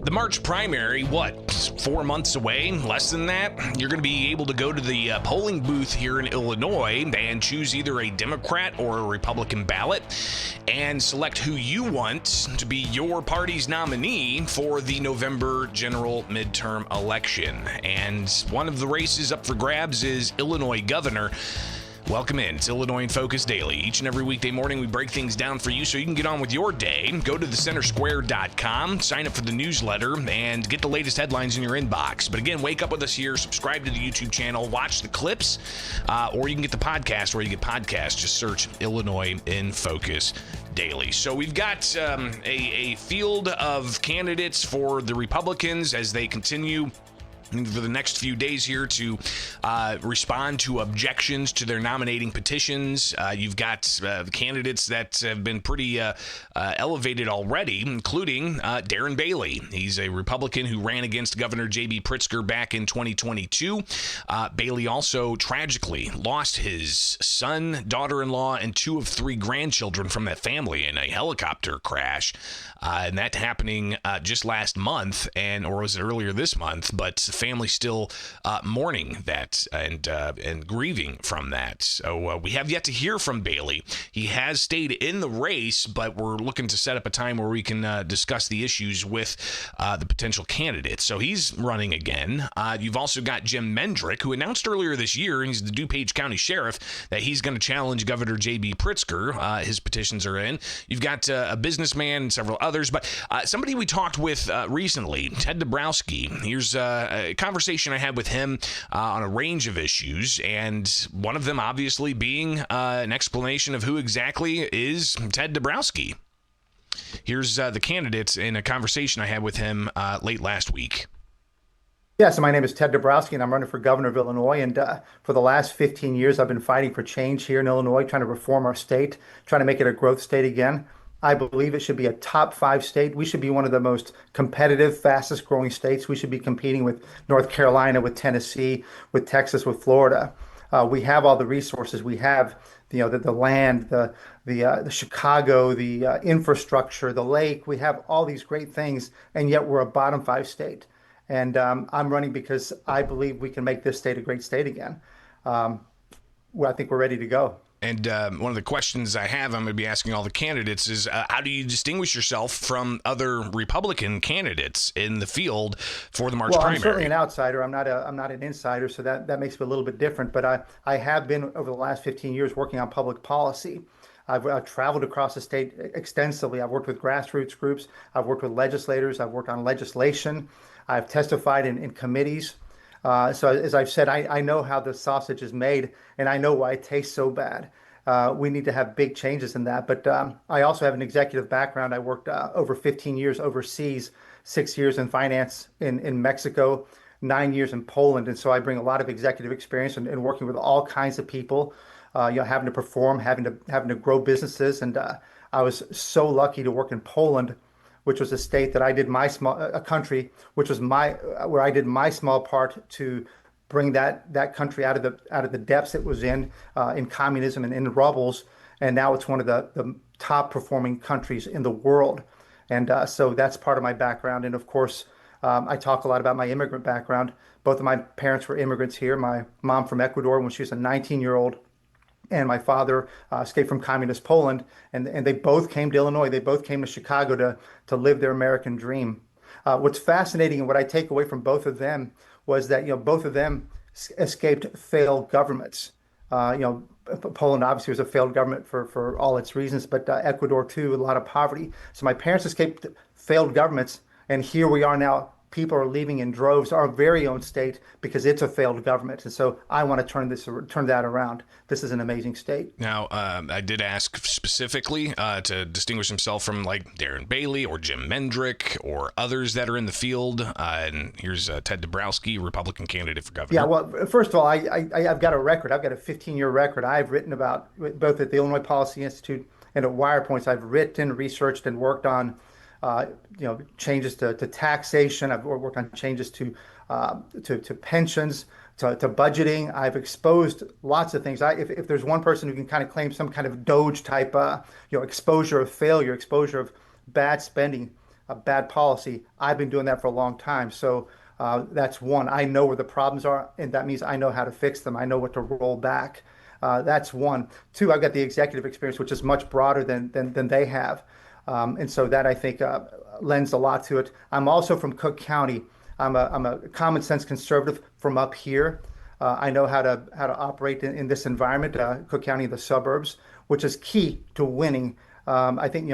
The March primary, what, 4 months away? Less than that? You're going to be able to go to the polling booth here in Illinois and choose either a Democrat or a Republican ballot and select who you want to be your party's nominee for the November general midterm election. And one of the races up for grabs is Illinois governor. Welcome in. It's Illinois in Focus Daily. Each and every weekday morning, we break things down for you so you can get on with your day. Go to thecentersquare.com, sign up for the newsletter, and get the latest headlines in your inbox. But again, wake up with us here, subscribe to the YouTube channel, watch the clips, or you can get the podcast where you get podcasts. Just search Illinois in Focus Daily. So we've got a field of candidates for the Republicans as they continue for the next few days here to respond to objections to their nominating petitions. You've got candidates that have been pretty elevated already, including Darren Bailey. He's a Republican who ran against Governor J.B. Pritzker back in 2022. Bailey also tragically lost his son, daughter-in-law, and 2 of 3 grandchildren from that family in a helicopter crash. And that happening just last month, or was it earlier this month? But the family still mourning that and grieving from that. So we have yet to hear from Bailey. He has stayed in the race, but we're looking to set up a time where we can discuss the issues with the potential candidates. So he's running again. You've also got Jim Mendrick, who announced earlier this year, he's the DuPage County Sheriff, that he's going to challenge Governor J.B. Pritzker. His petitions are in. You've got a businessman and several others, but somebody we talked with recently, Ted Dabrowski. Here's a conversation I had with him on a range of issues, and one of them obviously being an explanation of who exactly is Ted Dabrowski. Here's the candidates in a conversation I had with him late last week. Yeah, so my name is Ted Dabrowski, and I'm running for governor of Illinois. And for the last 15 years, I've been fighting for change here in Illinois, trying to reform our state, trying to make it a growth state again. I believe it should be a top 5 state. We should be one of the most competitive, fastest growing states. We should be competing with North Carolina, with Tennessee, with Texas, with Florida. We have all the resources. We have, the land, the Chicago, the infrastructure, the lake. We have all these great things, and yet we're a bottom 5 state. And I'm running because I believe we can make this state a great state again. I think we're ready to go. And one of the questions I have, I'm going to be asking all the candidates is, how do you distinguish yourself from other Republican candidates in the field for the March primary? I'm certainly an outsider. I'm not an insider, so that makes it a little bit different. But I have been over the last 15 years working on public policy. I've traveled across the state extensively. I've worked with grassroots groups. I've worked with legislators. I've worked on legislation. I've testified in committees. So as I've said, I know how the sausage is made, and I know why it tastes so bad. We need to have big changes in that. But I also have an executive background. I worked over 15 years overseas, 6 years in finance in Mexico, 9 years in Poland. And so I bring a lot of executive experience in working with all kinds of people, having to perform, having to grow businesses. And I was so lucky to work in Poland, which was a state that I did a country, which was where I did my small part to bring that country out of the depths it was in communism and in rubbles, and now it's one of the top performing countries in the world, and so that's part of my background. And of course, I talk a lot about my immigrant background. Both of my parents were immigrants here. My mom from Ecuador when she was a 19-year-old. And my father escaped from communist Poland, and they both came to Illinois. They both came to Chicago to live their American dream. What's fascinating and what I take away from both of them was that both of them escaped failed governments. Poland obviously was a failed government for all its reasons, but Ecuador too, a lot of poverty. So my parents escaped failed governments, and here we are now. People are leaving in droves, our very own state, because it's a failed government. And so I want to turn that around. This is an amazing state. Now, I did ask specifically to distinguish himself from like Darren Bailey or Jim Mendrick or others that are in the field. And here's Ted Dabrowski, Republican candidate for governor. Yeah, well, first of all, I've got a record. I've got a 15-year record. I've written about, both at the Illinois Policy Institute and at Wirepoints, I've written, researched, and worked on changes to taxation. I've worked on changes to pensions, to budgeting. I've exposed lots of things. If there's one person who can kind of claim some kind of Doge type, exposure of failure, exposure of bad spending, bad policy. I've been doing that for a long time. So that's one. I know where the problems are, and that means I know how to fix them. I know what to roll back. That's one. Two, I've got the executive experience, which is much broader than they have. And so that I think lends a lot to it. I'm also from Cook County. I'm a common sense conservative from up here. I know how to operate in this environment, Cook County, the suburbs, which is key to winning. I think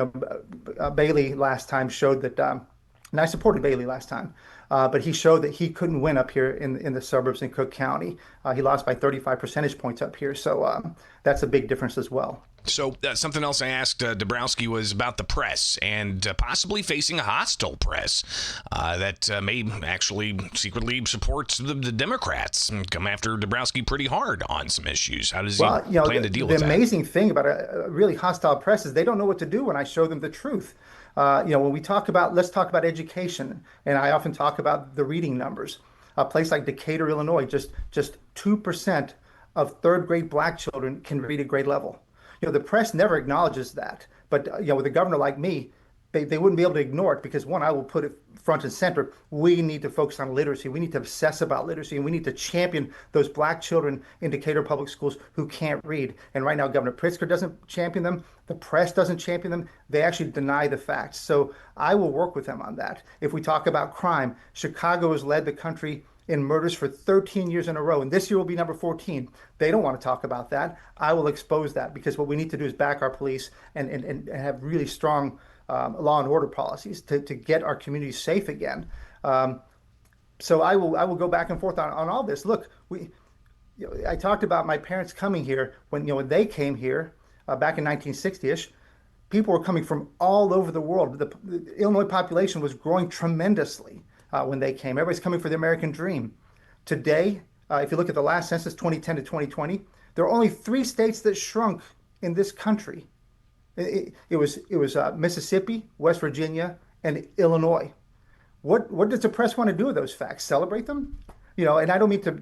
Bailey last time showed that, and I supported Bailey last time, but he showed that he couldn't win up here in the suburbs in Cook County. He lost by 35 percentage points up here, so that's a big difference as well. So something else I asked Dabrowski was about the press and possibly facing a hostile press that may actually secretly support the Democrats and come after Dabrowski pretty hard on some issues. How does he plan to deal with that? The amazing thing about a really hostile press is they don't know what to do when I show them the truth. When we talk about, let's talk about education, and I often talk about the reading numbers. A place like Decatur, Illinois, just 2% of third grade black children can read at grade level. The press never acknowledges that. But, with a governor like me, they wouldn't be able to ignore it because, one, I will put it front and center. We need to focus on literacy. We need to obsess about literacy, and we need to champion those black children in Decatur public schools who can't read. And right now, Governor Pritzker doesn't champion them. The press doesn't champion them. They actually deny the facts. So I will work with them on that. If we talk about crime, Chicago has led the country in murders for 13 years in a row, and this year will be number 14. They don't want to talk about that. I will expose that because what we need to do is back our police and have really strong law and order policies to get our communities safe again. So I will go back and forth on all this. Look, I talked about my parents coming here when they came here back in 1960-ish. People were coming from all over the world. The Illinois population was growing tremendously. When they came. Everybody's coming for the American dream. Today, if you look at the last census, 2010 to 2020, there are only 3 states that shrunk in this country. It was Mississippi, West Virginia, and Illinois. What does the press want to do with those facts? Celebrate them? And I don't mean to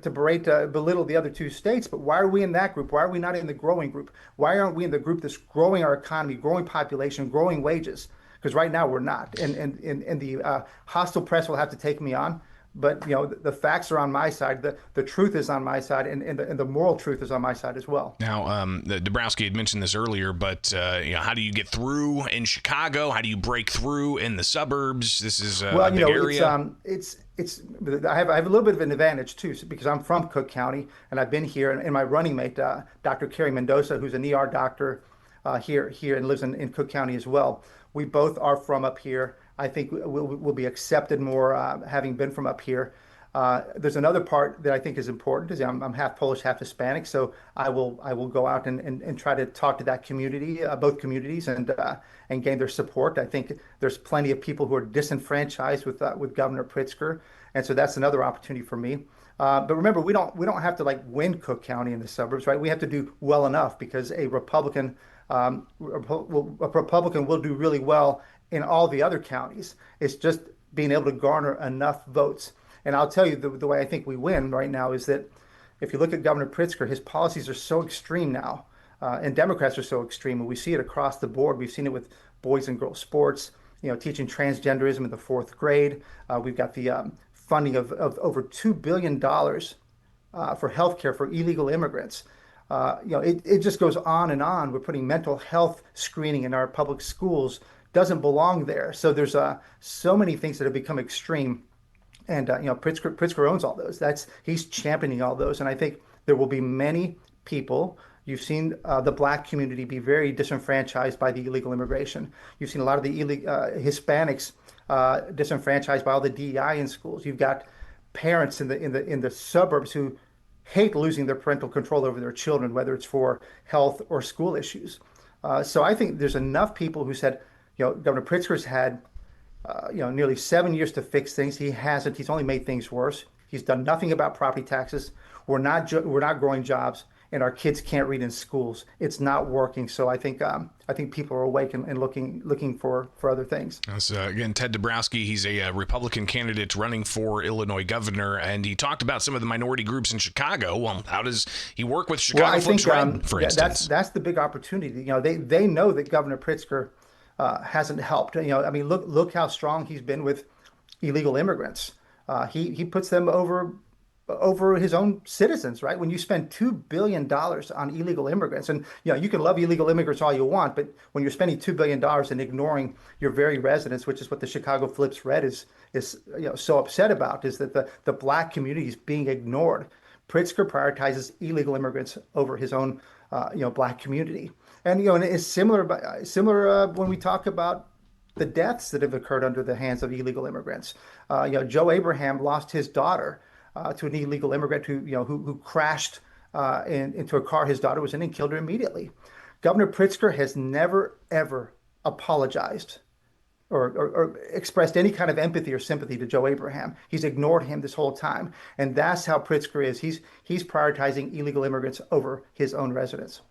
belittle the other 2 states, but why are we in that group? Why are we not in the growing group? Why aren't we in the group that's growing our economy, growing population, growing wages? Because right now we're not, and the hostile press will have to take me on, but the facts are on my side, the truth is on my side, and the moral truth is on my side as well. Now, Dabrowski had mentioned this earlier, but how do you get through in Chicago? How do you break through in the suburbs? This is a big area. I have a little bit of an advantage too, because I'm from Cook County and I've been here, and my running mate, Dr. Carrie Mendoza, who's an ER doctor here and lives in Cook County as well. We both are from up here. I think we'll be accepted more having been from up here. There's another part that I think is important. Is I'm half Polish, half Hispanic, so I will go out and try to talk to that community, both communities, and gain their support. I think there's plenty of people who are disenfranchised with Governor Pritzker, and so that's another opportunity for me. But remember, we don't have to win Cook County in the suburbs, right? We have to do well enough because a Republican will do really well in all the other counties. It's just being able to garner enough votes. And I'll tell you the way I think we win right now is that if you look at Governor Pritzker, his policies are so extreme now, and Democrats are so extreme, and we see it across the board. We've seen it with boys and girls sports, teaching transgenderism in the 4th grade. We've got the funding of over $2 billion for health care for illegal immigrants. It just goes on and on. We're putting mental health screening in our public schools. Doesn't belong there. So there's so many things that have become extreme, and Pritzker owns all those. He's championing all those, and I think there will be many people. You've seen the black community be very disenfranchised by the illegal immigration. You've seen a lot of the Hispanics disenfranchised by all the DEI in schools. You've got parents in the suburbs who hate losing their parental control over their children, whether it's for health or school issues. So I think there's enough people who said, Governor Pritzker's had, nearly 7 years to fix things. He hasn't. He's only made things worse. He's done nothing about property taxes. We're not growing jobs, and our kids can't read in schools. It's not working. So I think people are awake and looking for other things. So again, Ted Dabrowski, he's a Republican candidate running for Illinois governor, and he talked about some of the minority groups in Chicago. Well, how does he work with Chicago folks, for instance? That's the big opportunity. They know that Governor Pritzker hasn't helped. I mean, look how strong he's been with illegal immigrants. He puts them over his own citizens, right? When you spend $2 billion on illegal immigrants, and you can love illegal immigrants all you want, but when you're spending $2 billion and ignoring your very residents, which is what the Chicago Flips Red is so upset about, is that the black community is being ignored. Pritzker prioritizes illegal immigrants over his own black community, and it's similar when we talk about the deaths that have occurred under the hands of illegal immigrants. Joe Abraham lost his daughter to an illegal immigrant who crashed into a car his daughter was in and killed her immediately. Governor Pritzker has never ever apologized or expressed any kind of empathy or sympathy to Joe Abraham. He's ignored him this whole time, and that's how Pritzker is. He's prioritizing illegal immigrants over his own residents.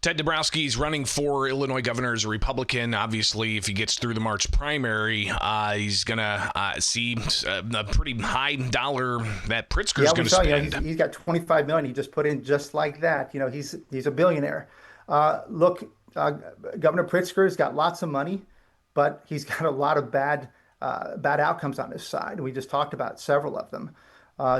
Ted Dabrowski is running for Illinois governor as a Republican. Obviously, if he gets through the March primary, he's going to see a pretty high dollar that Pritzker is going to spend. He's got $25 million he just put in just like that. He's a billionaire. Look, Governor Pritzker's got lots of money, but he's got a lot of bad outcomes on his side. We just talked about several of them.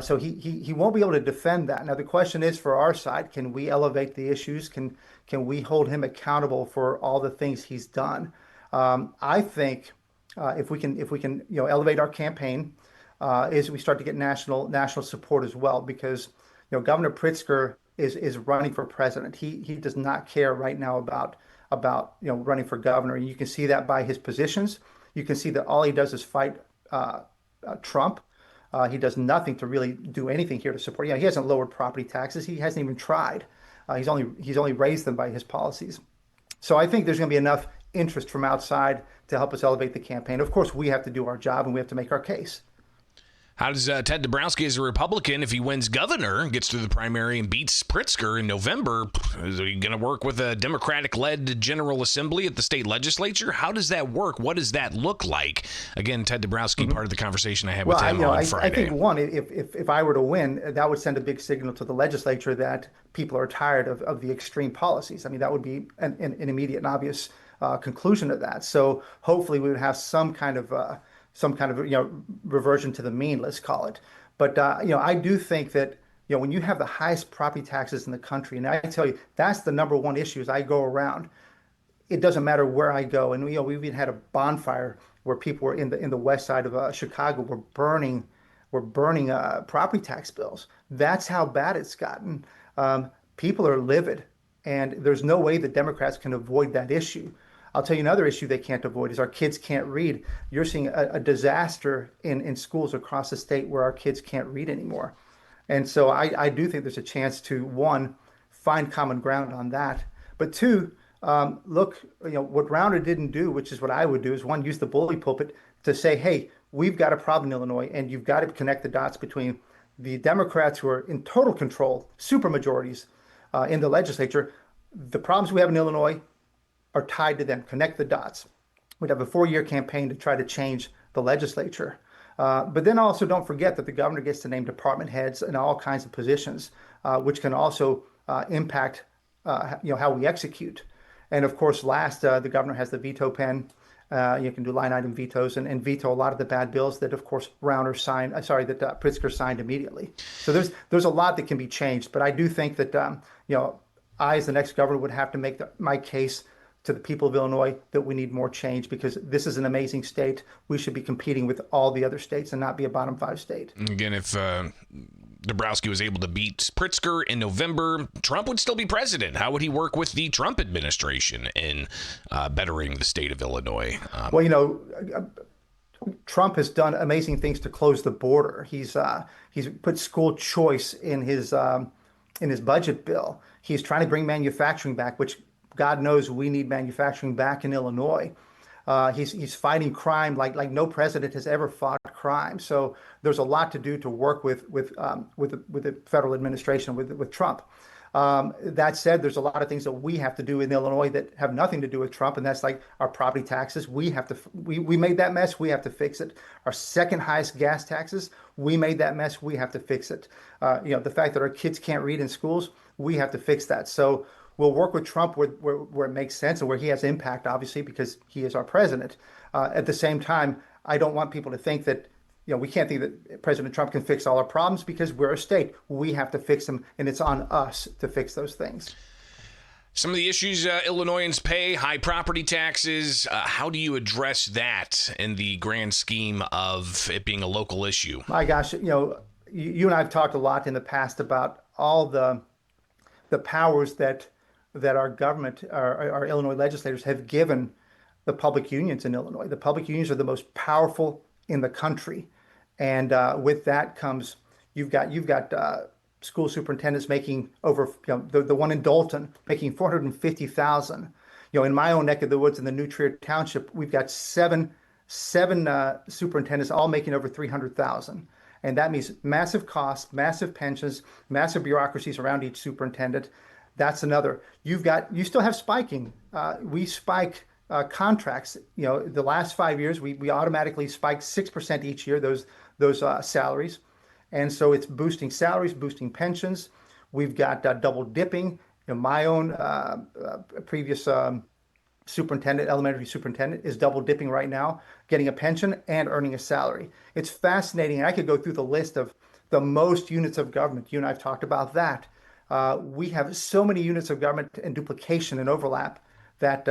So he won't be able to defend that. Now the question is, for our side, can we elevate the issues? Can we hold him accountable for all the things he's done? I think if we can elevate our campaign, is we start to get national support as well, because Governor Pritzker is running for president. He does not care right now about running for governor. And you can see that by his positions. You can see that all he does is fight Trump. He does nothing to really do anything here to support. He hasn't lowered property taxes. He hasn't even tried. He's only raised them by his policies. So I think there's going to be enough interest from outside to help us elevate the campaign. Of course, we have to do our job and we have to make our case. How does Ted Dabrowski, as a Republican, if he wins governor, gets through the primary and beats Pritzker in November, is he going to work with a Democratic-led General Assembly at the state legislature? How does that work? What does that look like? Again, Ted Dabrowski, part of the conversation I had with him on Friday. I think, one, if I were to win, that would send a big signal to the legislature that people are tired of the extreme policies. I mean, that would be an immediate and obvious conclusion of that. So hopefully we would have some kind of reversion to the mean, let's call it. But I do think that when you have the highest property taxes in the country, and I tell you that's the number one issue as I go around. It doesn't matter where I go, and we even had a bonfire where people were in the west side of Chicago were burning property tax bills. That's how bad it's gotten. People are livid, and there's no way the Democrats can avoid that issue. I'll tell you another issue they can't avoid is our kids can't read. You're seeing a disaster in schools across the state where our kids can't read anymore. And so I do think there's a chance to, one, find common ground on that. But two, look, what Rauner didn't do, which is what I would do, is one, use the bully pulpit to say, hey, we've got a problem in Illinois, and you've got to connect the dots between the Democrats who are in total control, super majorities in the legislature. The problems we have in Illinois are tied to them. Connect the dots. We'd have a 4-year campaign to try to change the legislature. But then also don't forget that the governor gets to name department heads in all kinds of positions, which can also impact how we execute. And of course, last, the governor has the veto pen. You can do line item vetoes and veto a lot of the bad bills that, of course, that Pritzker signed immediately. So there's a lot that can be changed. But I do think that I, as the next governor, would have to make my case to the people of Illinois that we need more change, because this is an amazing state. We should be competing with all the other states and not be a bottom 5 state. Again, if Dabrowski was able to beat Pritzker in November, Trump would still be president. How would he work with the Trump administration in bettering the state of Illinois? Trump has done amazing things to close the border. He's put school choice in his budget bill. He's trying to bring manufacturing back, which God knows we need manufacturing back in Illinois. He's fighting crime like no president has ever fought crime. So there's a lot to do to work with the federal administration with Trump. That said, there's a lot of things that we have to do in Illinois that have nothing to do with Trump, and that's like our property taxes. We made that mess. We have to fix it. Our second highest gas taxes. We made that mess. We have to fix it. The fact that our kids can't read in schools. We have to fix that. So we'll work with Trump where it makes sense and where he has impact, obviously, because he is our president. At the same time, I don't want people to think that, we can't think that President Trump can fix all our problems because we're a state. We have to fix them, and it's on us to fix those things. Some of the issues Illinoisans pay, high property taxes. How do you address that in the grand scheme of it being a local issue? My gosh, you and I have talked a lot in the past about all the powers that our government, our Illinois legislators have given the public unions in Illinois. The public unions are the most powerful in the country, and with that comes you've got school superintendents making over, the one in Dalton making 450,000. In my own neck of the woods in the New Trier Township, we've got seven superintendents all making over 300,000. And that means massive costs, massive pensions, massive bureaucracies around each superintendent. That's another. You still have spiking. We spike contracts. The last 5 years, we automatically spike 6% each year, those salaries. And so it's boosting salaries, boosting pensions. We've got double dipping. My own previous superintendent, elementary superintendent, is double dipping right now, getting a pension and earning a salary. It's fascinating. And I could go through the list of the most units of government. You and I have talked about that. We have so many units of government and duplication and overlap that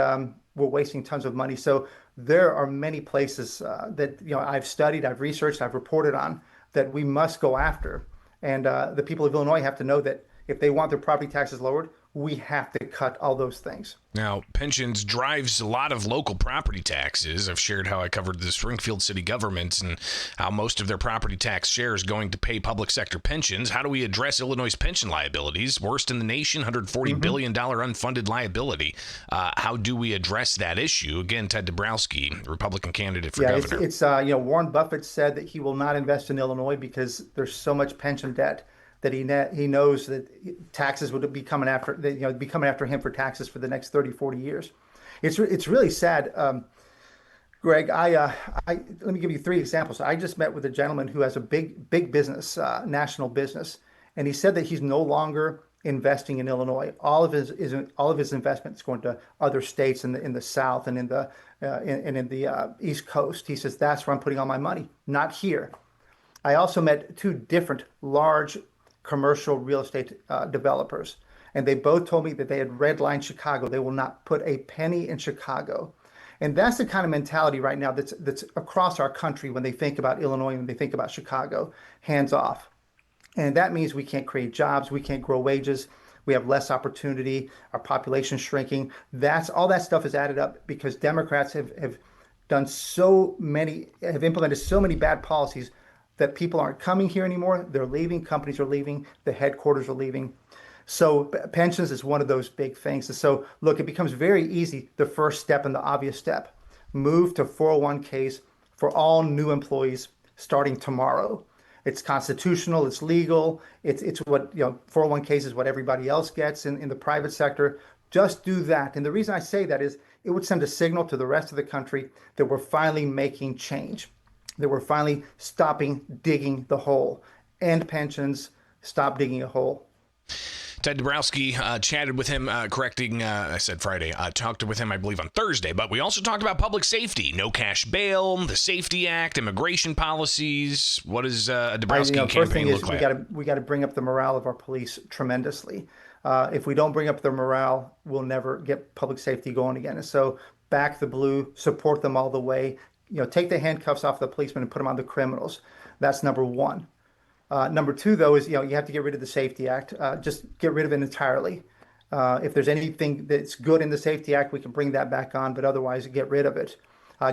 we're wasting tons of money. So there are many places that I've studied, I've researched, I've reported on that we must go after. And the people of Illinois have to know that if they want their property taxes lowered, we have to cut all those things. Now, pensions drives a lot of local property taxes. I've shared how I covered the Springfield city government and how most of their property tax share is going to pay public sector pensions. How do we address Illinois' pension liabilities? Worst in the nation, $140 billion unfunded liability. How do we address that issue? Again, Ted Dabrowski, Republican candidate for governor. It's Warren Buffett said that he will not invest in Illinois because there's so much pension debt that he knows that taxes would be coming after, be coming after him for taxes for the next 30, 40 years. It's really sad. Greg, let me give you 3 examples. I just met with a gentleman who has a big business, national business, and he said that he's no longer investing in Illinois. All of his investments going to other states in the South and in the East Coast. He says, that's where I'm putting all my money, not here. I also met 2 different large commercial real estate developers, and they both told me that they had redlined Chicago. They will not put a penny in Chicago. And that's the kind of mentality right now that's across our country when they think about Illinois and they think about Chicago, hands off. And that means we can't create jobs, we can't grow wages, we have less opportunity, our population shrinking. All that stuff is added up because Democrats have implemented so many bad policies that people aren't coming here anymore. They're leaving. Companies are leaving. The headquarters are leaving. So pensions is one of those big things. And so, look, it becomes very easy. The first step and the obvious step, move to 401ks for all new employees starting tomorrow. It's constitutional. It's legal. It's what, 401ks is what everybody else gets in the private sector. Just do that. And the reason I say that is it would send a signal to the rest of the country that we're finally making change, that we're finally stopping digging the hole. End pensions, stop digging a hole. Ted Dabrowski, chatted with him, I said Friday, talked with him, I believe, on Thursday, but we also talked about public safety, no cash bail, the Safety Act, immigration policies. What does a Dabrowski campaign look like? We got to bring up the morale of our police tremendously. If we don't bring up their morale, we'll never get public safety going again. And so back the blue, support them all the way. Take the handcuffs off the policemen and put them on the criminals. That's number 1. Number 2, though, is you have to get rid of the Safety Act. Just get rid of it entirely. If there's anything that's good in the Safety Act, we can bring that back on, but otherwise, get rid of it.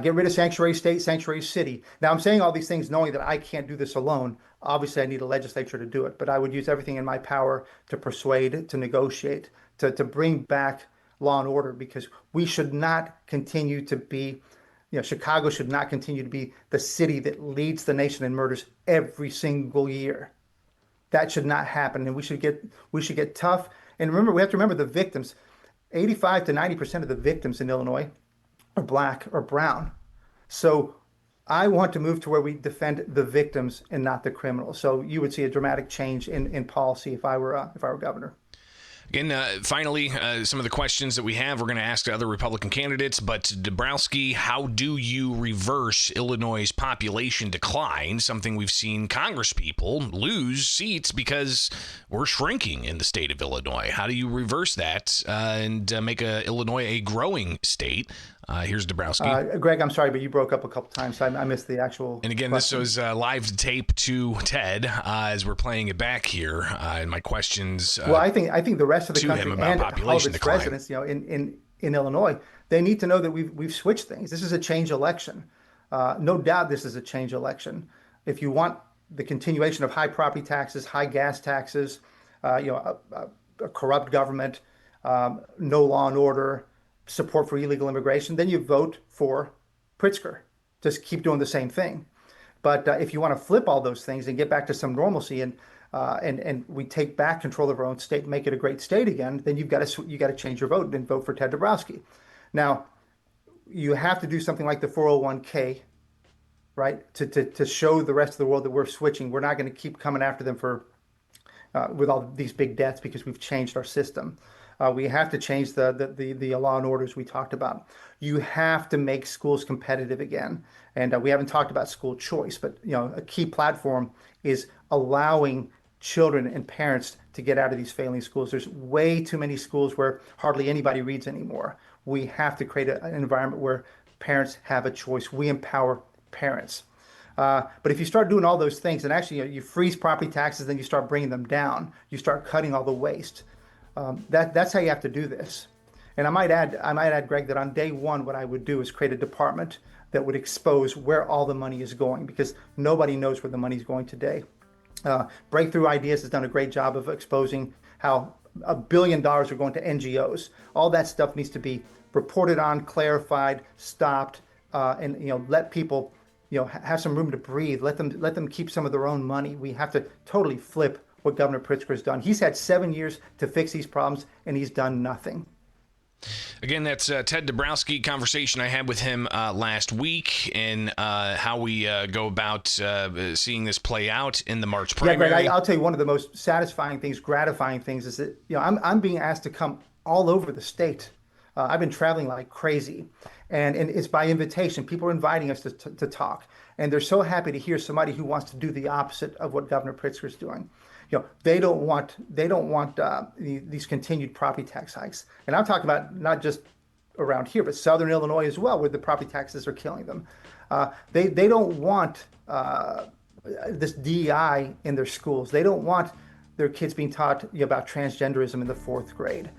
Get rid of sanctuary state, sanctuary city. Now, I'm saying all these things knowing that I can't do this alone. Obviously, I need a legislature to do it, but I would use everything in my power to persuade, to negotiate, to bring back law and order, because we should not continue to be Chicago should not continue to be the city that leads the nation in murders every single year. That should not happen, and we should get tough. And remember, we have to remember the victims. 85 to 90% of the victims in Illinois are black or brown. So I want to move to where we defend the victims and not the criminals. So you would see a dramatic change in policy if I were governor. Again, finally, some of the questions that we have, we're going to ask other Republican candidates. But Dabrowski, how do you reverse Illinois' population decline? Something we've seen Congress people lose seats because we're shrinking in the state of Illinois. How do you reverse that and make Illinois a growing state? Here's Dabrowski. Greg, I'm sorry, but you broke up a couple times, so I missed the actual And again, question. this was live tape to Ted as we're playing it back here. And my questions Well, I think the rest of the to country him about and all of population its decline. residents, in Illinois, they need to know that we've switched things. This is a change election. No doubt, this is a change election. If you want the continuation of high property taxes, high gas taxes, a corrupt government, no law and order, support for illegal immigration, then you vote for Pritzker. Just keep doing the same thing. But if you want to flip all those things and get back to some normalcy and we take back control of our own state and make it a great state again, then you got to change your vote and vote for Ted Dabrowski. Now, you have to do something like the 401k, right, to show the rest of the world that we're switching. We're not going to keep coming after them for with all these big debts because we've changed our system. We have to change the law and orders we talked about. You have to make schools competitive again. And we haven't talked about school choice, but a key platform is allowing children and parents to get out of these failing schools. There's way too many schools where hardly anybody reads anymore. We have to create an environment where parents have a choice. We empower parents. But if you start doing all those things, and actually you freeze property taxes, then you start bringing them down. You start cutting all the waste. That's how you have to do this. And I might add, Greg, that on day one, what I would do is create a department that would expose where all the money is going, because nobody knows where the money is going today. Breakthrough Ideas has done a great job of exposing how $1 billion are going to NGOs. All that stuff needs to be reported on, clarified, stopped, and let people have some room to breathe. Let them keep some of their own money. We have to totally flip what Governor Pritzker has done. He's had 7 years to fix these problems, and he's done nothing. Again, that's Ted Dabrowski, conversation I had with him last week, and how we go about seeing this play out in the March primary. Yeah, Greg, I'll tell you one of the most satisfying things, gratifying things is that I'm being asked to come all over the state. I've been traveling like crazy, and it's by invitation. People are inviting us to talk, and they're so happy to hear somebody who wants to do the opposite of what Governor Pritzker is doing. They don't want these continued property tax hikes. And I'm talking about not just around here, but Southern Illinois as well, where the property taxes are killing them. They don't want this DEI in their schools. They don't want their kids being taught about transgenderism in the 4th grade.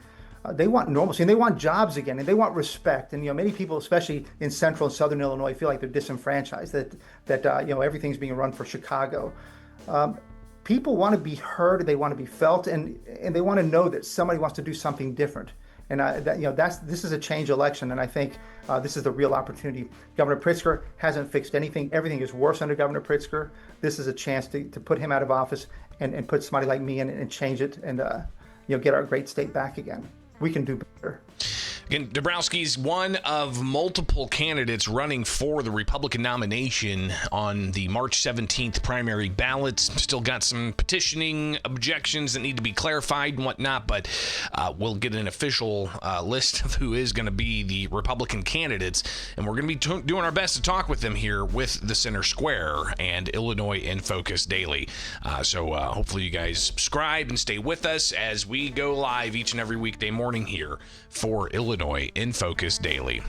They want normalcy, and they want jobs again, and they want respect. And many people, especially in Central and Southern Illinois, feel like they're disenfranchised. That everything's being run for Chicago. People want to be heard, they want to be felt, and they want to know that somebody wants to do something different. And this is a change election, and I think this is the real opportunity. Governor Pritzker hasn't fixed anything. Everything is worse under Governor Pritzker. This is a chance to put him out of office and put somebody like me in and change it and get our great state back again. We can do better. Again, Dabrowski's one of multiple candidates running for the Republican nomination on the March 17th primary ballots. Still got some petitioning objections that need to be clarified and whatnot, but we'll get an official list of who is going to be the Republican candidates, and we're going to be doing our best to talk with them here with the Center Square and Illinois in Focus Daily. So hopefully you guys subscribe and stay with us as we go live each and every weekday morning here for Illinois in Focus Daily.